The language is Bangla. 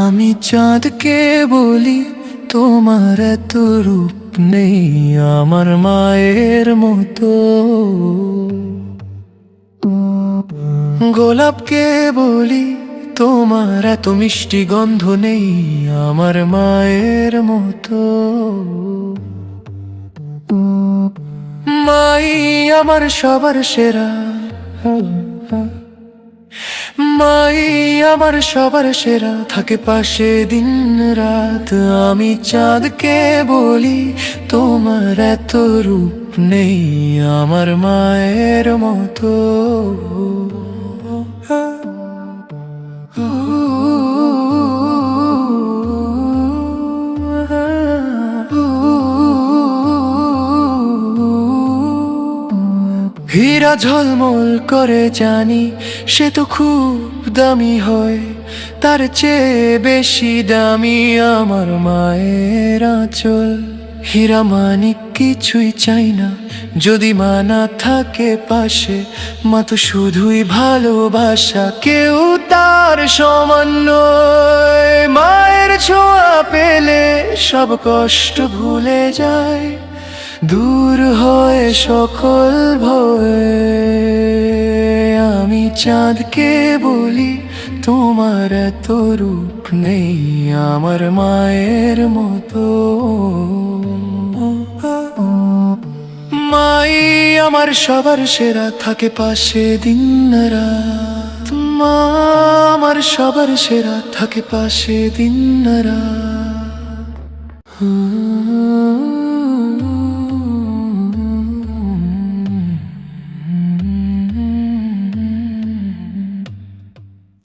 আমি চাঁদকে বলি তোমার এত রূপ নেই আমার মায়ের মতো। গোলাপকে বলি তোমার এত মিষ্টি গন্ধ নেই আমার মায়ের মতো। মাই আমার সবার সেরা, মাই আমার সবার সেরা, থাকে পাশে দিন রাত। আমি চাঁদকে বলি তোমার এত রূপ নেই আমার মায়ের মতো। হীরা ঝলমল করে জানি সে তো খুব দামি হয়, তার চেয়ে বেশি দামি আমার মায়ের আঁচল। হীরা মানিক কিছুই চাই না যদি মা না থাকে পাশে, মা তো শুধুই ভালোবাসা, কেউ তার সমান নয়। মায়ের ছোঁয়া পেলে সব কষ্ট ভুলে যায়, দূর হয় সকল ভয়। আমি চাঁদকে বলি তোমার এত রূপ নেই আমার মায়ের মতো। মাই আমার সবার সেরা, থাকে পাশে দিন রাত। মা আমার সবার সেরা, থাকে পাশে দিন রাত।